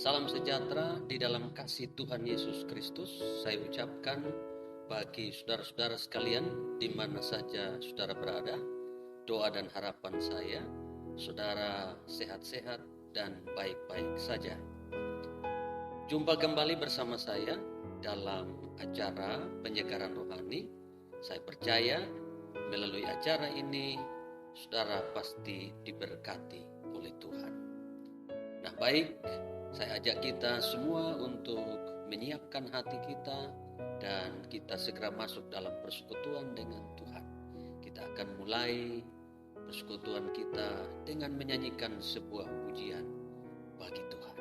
Salam sejahtera di dalam kasih Tuhan Yesus Kristus. Saya ucapkan bagi saudara-saudara sekalian di mana saja saudara berada. Doa dan harapan saya, saudara sehat-sehat dan baik-baik saja. Jumpa kembali bersama saya dalam acara penyegaran rohani. Saya percaya melalui acara ini saudara pasti diberkati oleh Tuhan. Nah, baik, saya ajak kita semua untuk menyiapkan hati kita dan kita segera masuk dalam persekutuan dengan Tuhan. Kita akan mulai persekutuan kita dengan menyanyikan sebuah pujian bagi Tuhan.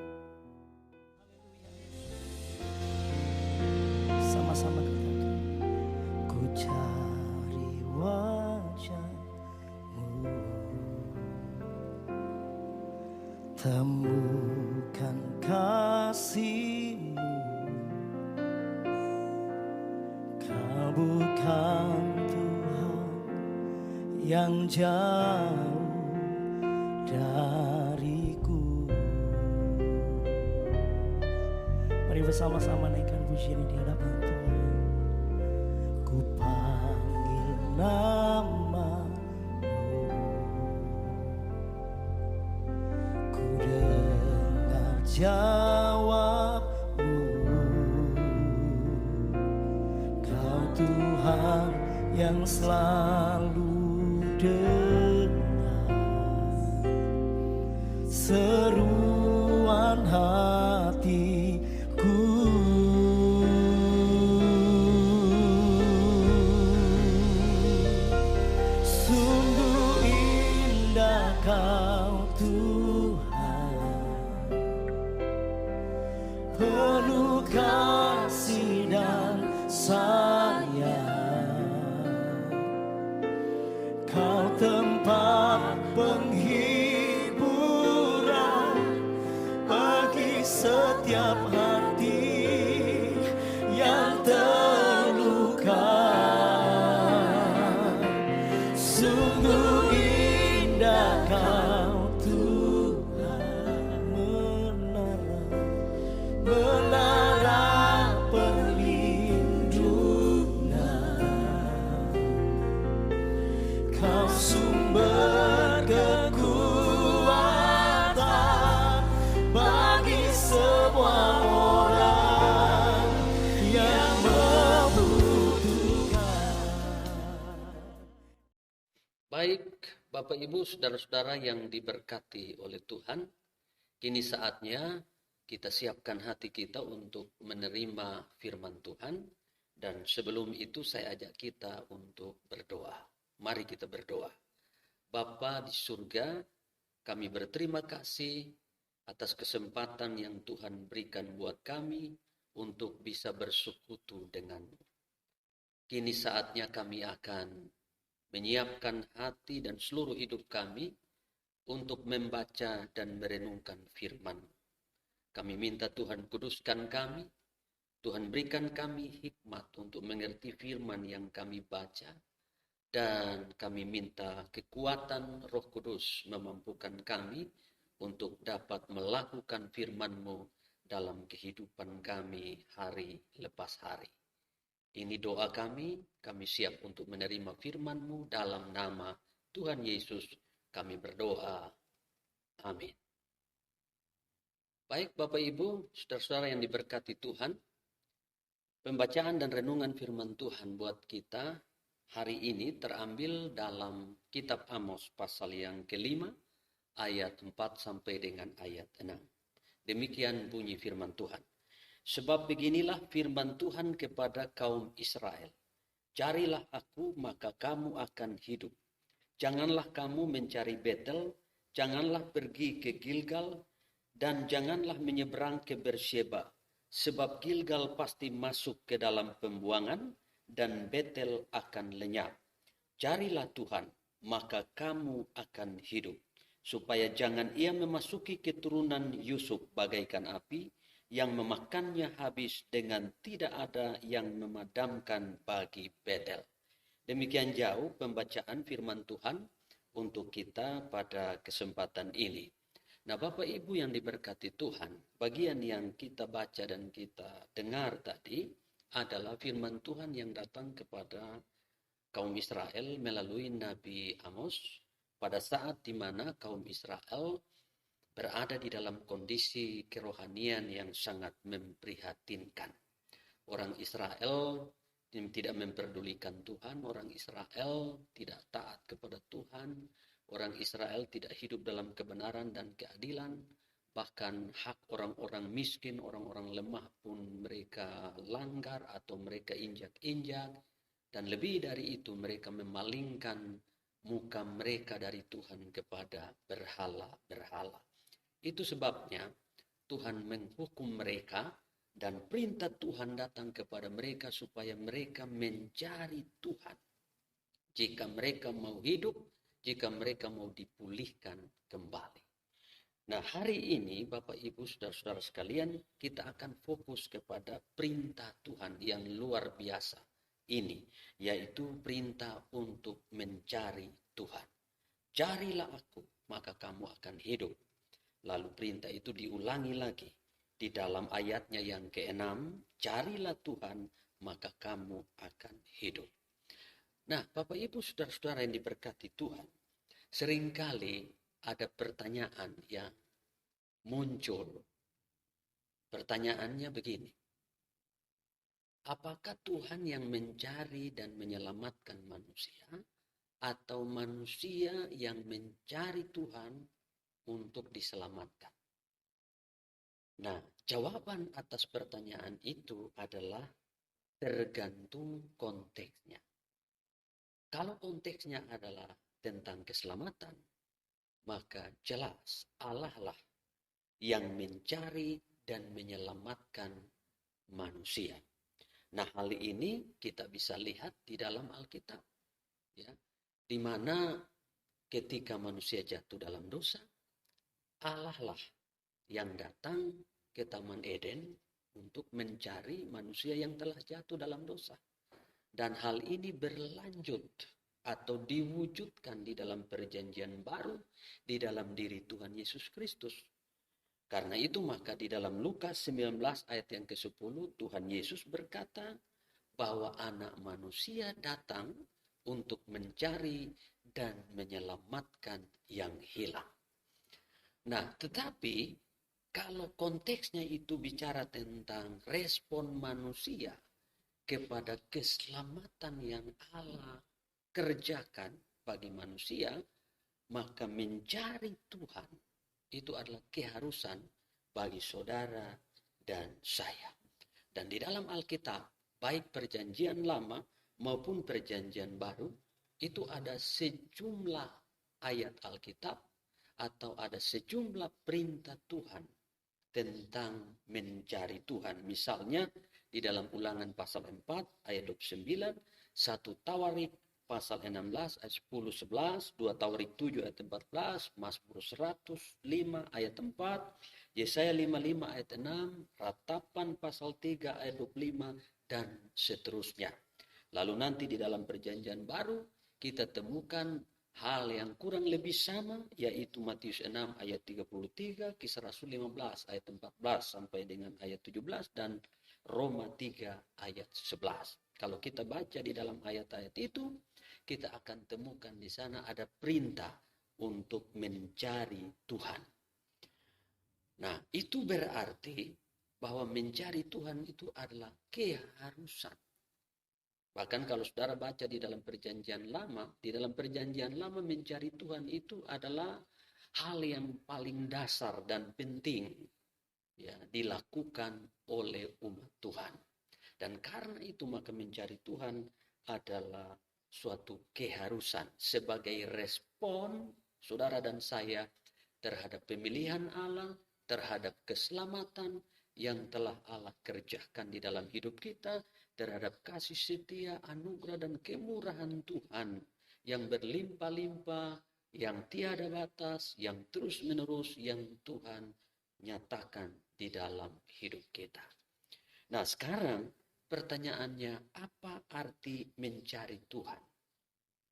Sama-sama kita. Ku cari wajah-Mu, temukan kasih-Mu. Kau bukan Tuhan yang jauh dariku. Mari bersama-sama naikkan pujian di hadapan Tuhan. Ku panggil nama-Mu, ku dengar jawab-Mu. Kau Tuhan yang selalu dengar seruan hatiku. Sungguh indah Kau Tuhan, penuh kasih dan sayang. Kau tempat penghiburan bagi setiap hati yang terluka. Sungguh indah Kau Tuhan, menara perlindungan. Kau sumber kekuatan bagi semua orang yang membutuhkan. Baik, Bapak Ibu, saudara-saudara yang diberkati oleh Tuhan, kini saatnya kita siapkan hati kita untuk menerima firman Tuhan. Dan sebelum itu saya ajak kita untuk berdoa. Mari kita berdoa. Bapa di surga, kami berterima kasih atas kesempatan yang Tuhan berikan buat kami untuk bisa bersekutu dengan-Mu. Kini saatnya kami akan menyiapkan hati dan seluruh hidup kami untuk membaca dan merenungkan firman-Mu. Kami minta Tuhan kuduskan kami, Tuhan berikan kami hikmat untuk mengerti firman yang kami baca, dan kami minta kekuatan Roh Kudus memampukan kami untuk dapat melakukan firman-Mu dalam kehidupan kami hari lepas hari. Ini doa kami siap untuk menerima firman-Mu dalam nama Tuhan Yesus kami berdoa. Amin. Baik Bapak Ibu, saudara-saudara yang diberkati Tuhan, pembacaan dan renungan firman Tuhan buat kita hari ini terambil dalam kitab Amos pasal yang kelima, ayat 4 sampai dengan ayat 6. Demikian bunyi firman Tuhan. Sebab beginilah firman Tuhan kepada kaum Israel. Carilah aku, maka kamu akan hidup. Janganlah kamu mencari Betel, janganlah pergi ke Gilgal, dan janganlah menyeberang ke Beersheba. Sebab Gilgal pasti masuk ke dalam pembuangan, dan Betel akan lenyap. Carilah Tuhan, maka kamu akan hidup. Supaya jangan ia memasuki keturunan Yusuf bagaikan api, yang memakannya habis dengan tidak ada yang memadamkan bagi Betel. Demikian jauh pembacaan firman Tuhan untuk kita pada kesempatan ini. Nah, Bapak Ibu yang diberkati Tuhan, bagian yang kita baca dan kita dengar tadi adalah firman Tuhan yang datang kepada kaum Israel melalui Nabi Amos pada saat di mana kaum Israel berada di dalam kondisi kerohanian yang sangat memprihatinkan. Orang Israel tidak memperdulikan Tuhan, orang Israel tidak taat kepada Tuhan, orang Israel tidak hidup dalam kebenaran dan keadilan, bahkan hak orang-orang miskin, orang-orang lemah pun mereka langgar atau mereka injak-injak, dan lebih dari itu mereka memalingkan muka mereka dari Tuhan kepada berhala-berhala. Itu sebabnya Tuhan menghukum mereka dan perintah Tuhan datang kepada mereka supaya mereka mencari Tuhan. Jika mereka mau hidup, jika mereka mau dipulihkan kembali. Nah, hari ini Bapak Ibu Saudara-saudara sekalian, kita akan fokus kepada perintah Tuhan yang luar biasa ini, yaitu perintah untuk mencari Tuhan. Carilah aku, maka kamu akan hidup. Lalu perintah itu diulangi lagi di dalam ayatnya yang ke-6, carilah Tuhan, maka kamu akan hidup. Nah, Bapak Ibu Saudara-saudara yang diberkati Tuhan, seringkali ada pertanyaan yang muncul. Pertanyaannya begini, apakah Tuhan yang mencari dan menyelamatkan manusia, atau manusia yang mencari Tuhan untuk diselamatkan? Nah, jawaban atas pertanyaan itu adalah tergantung konteksnya. Kalau konteksnya adalah tentang keselamatan, maka jelas Allah lah yang mencari dan menyelamatkan manusia. Nah, hal ini kita bisa lihat di dalam Alkitab, ya, di mana ketika manusia jatuh dalam dosa, Allah lah yang datang ke Taman Eden untuk mencari manusia yang telah jatuh dalam dosa. Dan hal ini berlanjut atau diwujudkan di dalam perjanjian baru di dalam diri Tuhan Yesus Kristus. Karena itu maka di dalam Lukas 19 ayat yang ke-10 Tuhan Yesus berkata bahwa anak manusia datang untuk mencari dan menyelamatkan yang hilang. Nah, tetapi kalau konteksnya itu bicara tentang respon manusia kepada keselamatan yang Allah kerjakan bagi manusia, maka mencari Tuhan itu adalah keharusan bagi saudara dan saya. Dan di dalam Alkitab, baik perjanjian lama maupun perjanjian baru, itu ada sejumlah ayat Alkitab atau ada sejumlah perintah Tuhan tentang mencari Tuhan. Misalnya di dalam Ulangan pasal 4 ayat 29, 1 Tawarik pasal 16 ayat 10 11, 2 Tawarik 7 ayat 14, Mazmur 105 ayat 4, Yesaya 55 ayat 6, Ratapan pasal 3 ayat 25 dan seterusnya. Lalu nanti di dalam perjanjian baru kita temukan hal yang kurang lebih sama, yaitu Matius 6 ayat 33, Kisah Rasul 15 ayat 14 sampai dengan ayat 17, dan Roma 3 ayat 11. Kalau kita baca di dalam ayat-ayat itu, kita akan temukan di sana ada perintah untuk mencari Tuhan. Nah, itu berarti bahwa mencari Tuhan itu adalah keharusan. Bahkan kalau saudara baca di dalam perjanjian lama, di dalam perjanjian lama mencari Tuhan itu adalah hal yang paling dasar dan penting, ya, dilakukan oleh umat Tuhan. Dan karena itu maka mencari Tuhan adalah suatu keharusan sebagai respon saudara dan saya terhadap pemilihan Allah, terhadap keselamatan yang telah Allah kerjakan di dalam hidup kita, terhadap kasih setia, anugerah dan kemurahan Tuhan yang berlimpah-limpah, yang tiada batas, yang terus-menerus, yang Tuhan nyatakan di dalam hidup kita. Nah, sekarang pertanyaannya, apa arti mencari Tuhan?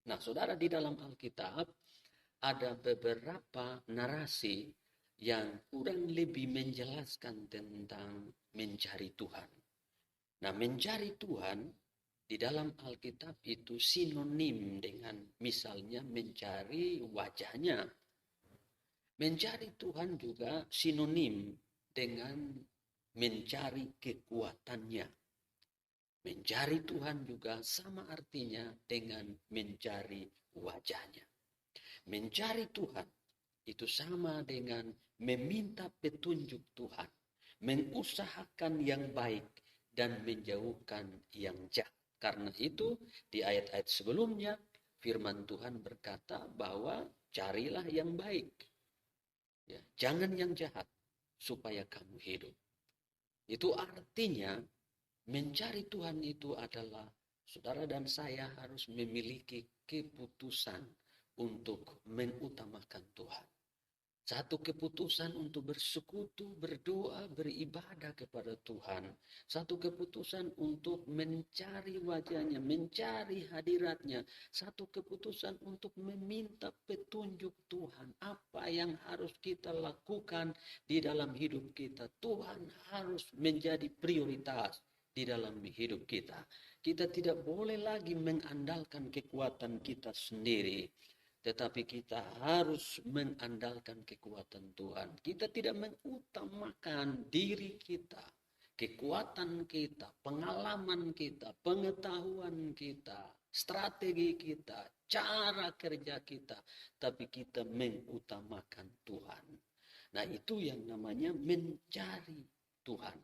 Nah, saudara, di dalam Alkitab ada beberapa narasi yang kurang lebih menjelaskan tentang mencari Tuhan. Nah, mencari Tuhan di dalam Alkitab itu sinonim dengan misalnya mencari wajahnya. Mencari Tuhan juga sinonim dengan mencari kekuatannya. Mencari Tuhan juga sama artinya dengan mencari wajahnya. Mencari Tuhan itu sama dengan meminta petunjuk Tuhan, mengusahakan yang baik dan menjauhkan yang jahat. Karena itu di ayat-ayat sebelumnya firman Tuhan berkata bahwa carilah yang baik, ya, jangan yang jahat supaya kamu hidup. Itu artinya mencari Tuhan itu adalah saudara dan saya harus memiliki keputusan untuk mengutamakan Tuhan. Satu keputusan untuk bersekutu, berdoa, beribadah kepada Tuhan. Satu keputusan untuk mencari wajahnya, mencari hadiratnya. Satu keputusan untuk meminta petunjuk Tuhan. Apa yang harus kita lakukan di dalam hidup kita. Tuhan harus menjadi prioritas di dalam hidup kita. Kita tidak boleh lagi mengandalkan kekuatan kita sendiri. Tetapi kita harus mengandalkan kekuatan Tuhan. Kita tidak mengutamakan diri kita, kekuatan kita, pengalaman kita, pengetahuan kita, strategi kita, cara kerja kita. Tapi kita mengutamakan Tuhan. Nah, itu yang namanya mencari Tuhan.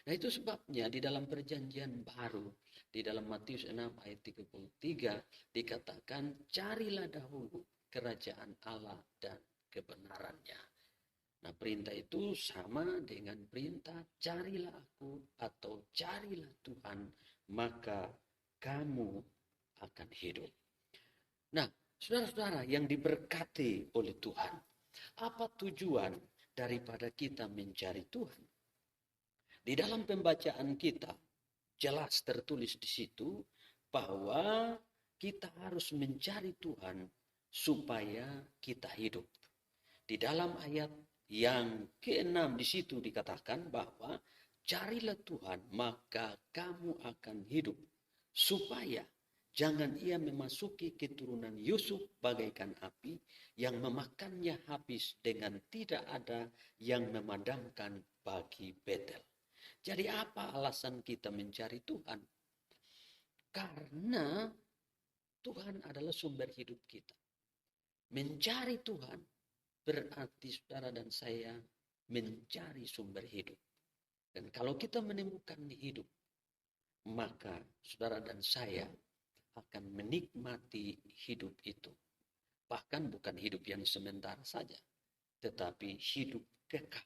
Nah, itu sebabnya di dalam perjanjian baru, di dalam Matius 6 ayat 33 dikatakan carilah dahulu kerajaan Allah dan kebenarannya. Nah, perintah itu sama dengan perintah carilah aku atau carilah Tuhan, maka kamu akan hidup. Nah, saudara-saudara yang diberkati oleh Tuhan, apa tujuan daripada kita mencari Tuhan? Di dalam pembacaan kita jelas tertulis di situ bahwa kita harus mencari Tuhan supaya kita hidup. Di dalam ayat yang ke-6 di situ dikatakan bahwa carilah Tuhan maka kamu akan hidup, supaya jangan ia memasuki keturunan Yusuf bagaikan api yang memakannya habis dengan tidak ada yang memadamkan bagi Betel. Jadi apa alasan kita mencari Tuhan? Karena Tuhan adalah sumber hidup kita. Mencari Tuhan berarti saudara dan saya mencari sumber hidup. Dan kalau kita menemukan hidup, maka saudara dan saya akan menikmati hidup itu. Bahkan bukan hidup yang sementara saja, tetapi hidup kekal.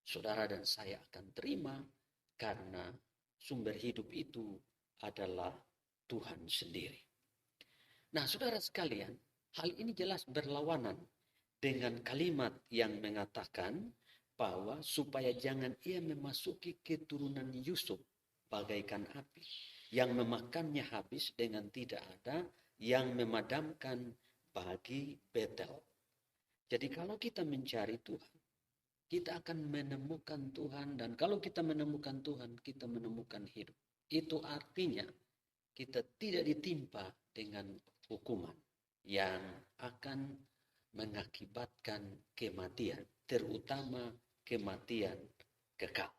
Saudara dan saya akan terima karena sumber hidup itu adalah Tuhan sendiri. Nah, saudara sekalian, hal ini jelas berlawanan dengan kalimat yang mengatakan bahwa supaya jangan ia memasuki keturunan Yusuf bagaikan api yang memakannya habis dengan tidak ada yang memadamkan bagi Betel. Jadi kalau kita mencari Tuhan, kita akan menemukan Tuhan, dan kalau kita menemukan Tuhan, kita menemukan hidup. Itu artinya kita tidak ditimpa dengan hukuman yang akan mengakibatkan kematian, terutama kematian kekal.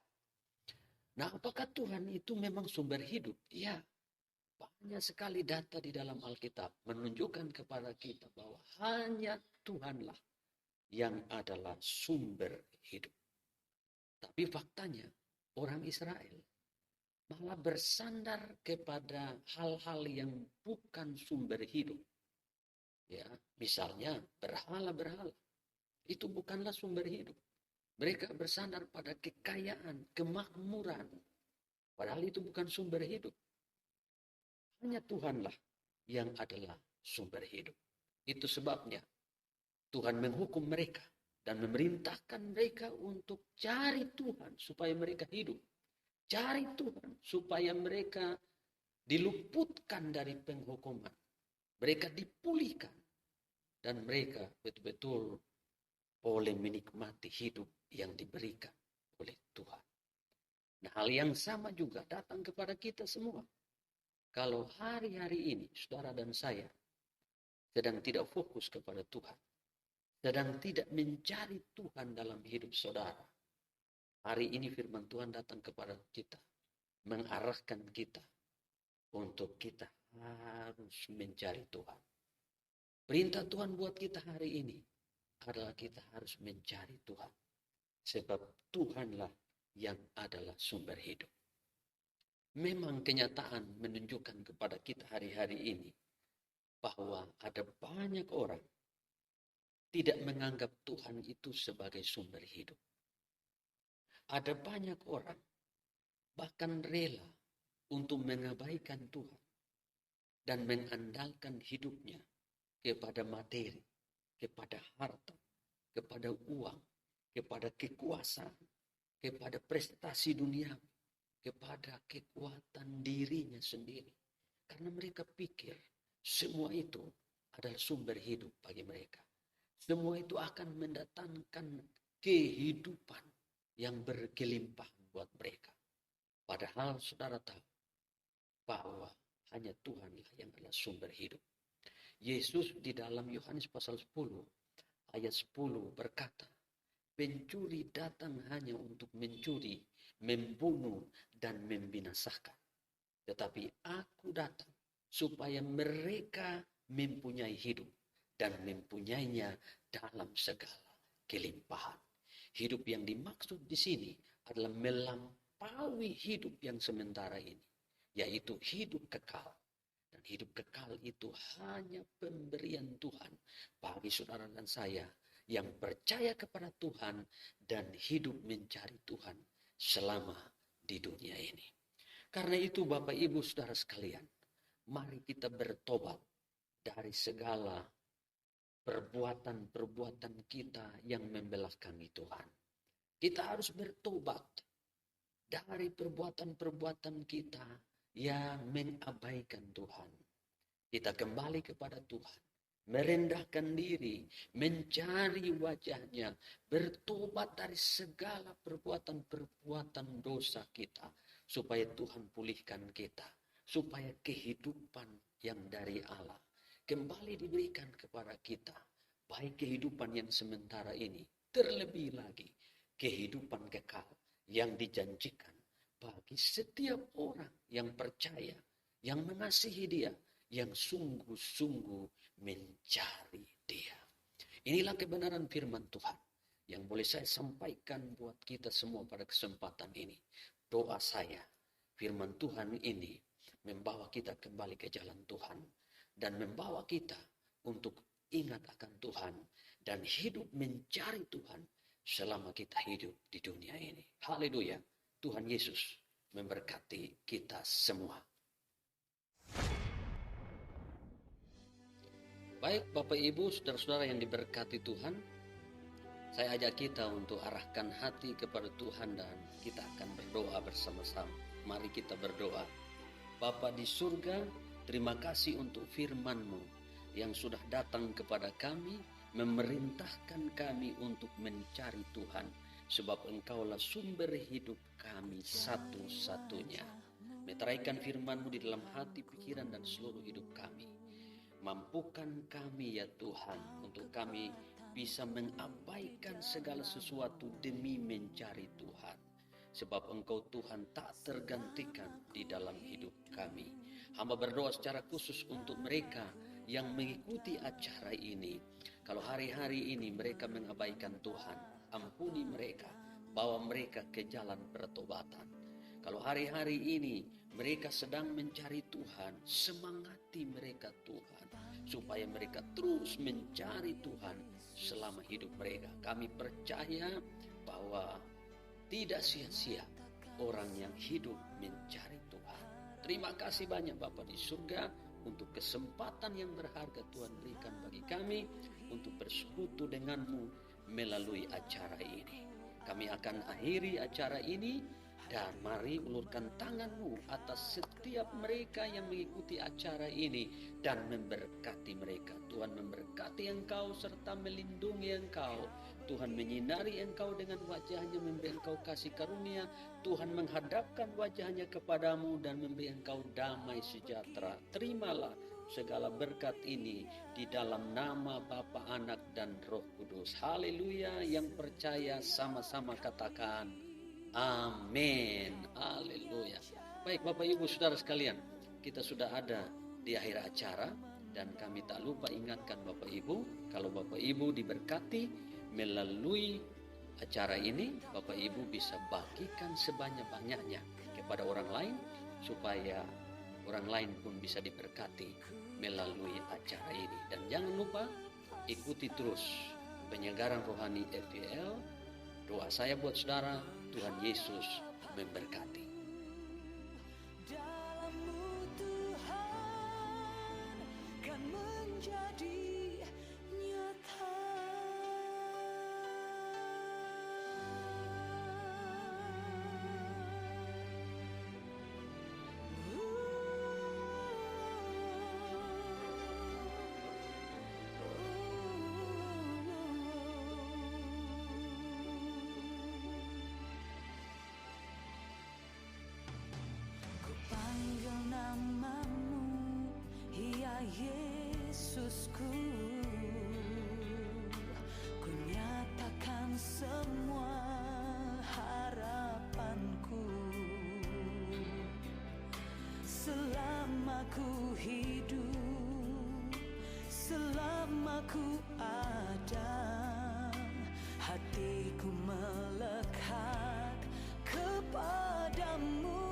Nah, apakah Tuhan itu memang sumber hidup? Ya, banyak sekali data di dalam Alkitab menunjukkan kepada kita bahwa hanya Tuhanlah yang adalah sumber hidup. Tapi faktanya orang Israel malah bersandar kepada hal-hal yang bukan sumber hidup. Ya, misalnya berhala-berhala. Itu bukanlah sumber hidup. Mereka bersandar pada kekayaan, kemakmuran. Padahal itu bukan sumber hidup. Hanya Tuhanlah yang adalah sumber hidup. Itu sebabnya Tuhan menghukum mereka dan memerintahkan mereka untuk cari Tuhan supaya mereka hidup. Cari Tuhan supaya mereka diluputkan dari penghukuman. Mereka dipulihkan dan mereka betul-betul boleh menikmati hidup yang diberikan oleh Tuhan. Nah, hal yang sama juga datang kepada kita semua. Kalau hari-hari ini saudara dan saya sedang tidak fokus kepada Tuhan, sedang tidak mencari Tuhan dalam hidup saudara, hari ini firman Tuhan datang kepada kita, mengarahkan kita untuk kita harus mencari Tuhan. Perintah Tuhan buat kita hari ini adalah kita harus mencari Tuhan. Sebab Tuhanlah yang adalah sumber hidup. Memang kenyataan menunjukkan kepada kita hari-hari ini bahwa ada banyak orang tidak menganggap Tuhan itu sebagai sumber hidup. Ada banyak orang bahkan rela untuk mengabaikan Tuhan dan mengandalkan hidupnya kepada materi, kepada harta, kepada uang, kepada kekuasaan, kepada prestasi dunia, kepada kekuatan dirinya sendiri. Karena mereka pikir semua itu adalah sumber hidup bagi mereka. Semua itu akan mendatangkan kehidupan yang berkelimpahan buat mereka. Padahal saudara tahu bahwa hanya Tuhanlah yang adalah sumber hidup. Yesus di dalam Yohanes pasal 10 ayat 10 berkata, pencuri datang hanya untuk mencuri, membunuh, dan membinasakan. Tetapi aku datang supaya mereka mempunyai hidup dan mempunyainya dalam segala kelimpahan. Hidup yang dimaksud di sini adalah melampaui hidup yang sementara ini, yaitu hidup kekal. Dan hidup kekal itu hanya pemberian Tuhan bagi saudara dan saya yang percaya kepada Tuhan dan hidup mencari Tuhan selama di dunia ini. Karena itu Bapak Ibu Saudara sekalian, mari kita bertobat dari segala perbuatan-perbuatan kita yang membelakangi Tuhan. Kita harus bertobat dari perbuatan-perbuatan kita yang mengabaikan Tuhan. Kita kembali kepada Tuhan, merendahkan diri, mencari wajahnya, bertobat dari segala perbuatan-perbuatan dosa kita, supaya Tuhan pulihkan kita, supaya kehidupan yang dari Allah kembali diberikan kepada kita, baik kehidupan yang sementara ini, terlebih lagi kehidupan kekal yang dijanjikan bagi setiap orang yang percaya, yang mengasihi Dia, yang sungguh-sungguh mencari Dia. Inilah kebenaran firman Tuhan yang boleh saya sampaikan buat kita semua pada kesempatan ini. Doa saya, firman Tuhan ini membawa kita kembali ke jalan Tuhan dan membawa kita untuk ingat akan Tuhan dan hidup mencari Tuhan selama kita hidup di dunia ini. Haleluya. Tuhan Yesus memberkati kita semua. Baik Bapak Ibu, saudara-saudara yang diberkati Tuhan, saya ajak kita untuk arahkan hati kepada Tuhan dan kita akan berdoa bersama-sama. Mari kita berdoa. Bapa di surga, terima kasih untuk firman-Mu yang sudah datang kepada kami, memerintahkan kami untuk mencari Tuhan, sebab Engkaulah sumber hidup kami satu-satunya. Meteraikan firman-Mu di dalam hati, pikiran, dan seluruh hidup kami. Mampukan kami ya Tuhan, untuk kami bisa mengabaikan segala sesuatu demi mencari Tuhan. Sebab Engkau Tuhan tak tergantikan di dalam hidup kami. Hamba berdoa secara khusus untuk mereka yang mengikuti acara ini. Kalau hari-hari ini mereka mengabaikan Tuhan, ampuni mereka, bawa mereka ke jalan pertobatan. Kalau hari-hari ini mereka sedang mencari Tuhan, semangati mereka Tuhan, supaya mereka terus mencari Tuhan selama hidup mereka. Kami percaya bahwa tidak sia-sia orang yang hidup mencari Tuhan. Terima kasih banyak Bapa di surga untuk kesempatan yang berharga Tuhan berikan bagi kami untuk bersekutu denganmu melalui acara ini. Kami akan akhiri acara ini dan mari ulurkan tanganmu atas setiap mereka yang mengikuti acara ini dan memberkati mereka. Tuhan memberkati engkau serta melindungi engkau. Tuhan menyinari engkau dengan wajahnya, memberi engkau kasih karunia. Tuhan menghadapkan wajahnya kepadamu dan memberi engkau damai sejahtera. Terimalah segala berkat ini di dalam nama Bapa, Anak, dan Roh Kudus. Haleluya. Yang percaya sama-sama katakan amin. Haleluya. Baik Bapak Ibu Saudara sekalian, kita sudah ada di akhir acara. Dan kami tak lupa ingatkan Bapak Ibu, kalau Bapak Ibu diberkati melalui acara ini, Bapak Ibu bisa bagikan sebanyak-banyaknya kepada orang lain, supaya orang lain pun bisa diberkati melalui acara ini. Dan jangan lupa ikuti terus penyegaran rohani FPL. Doa saya buat saudara, Tuhan Yesus memberkati. Dalam-Mu Tuhan kan menjadi nyata. Ku panggil nama-Mu, ya Yesusku. Ku nyatakan semua harapanku. Selama ku hidup, selama ku ada, hatiku melekat kepadamu.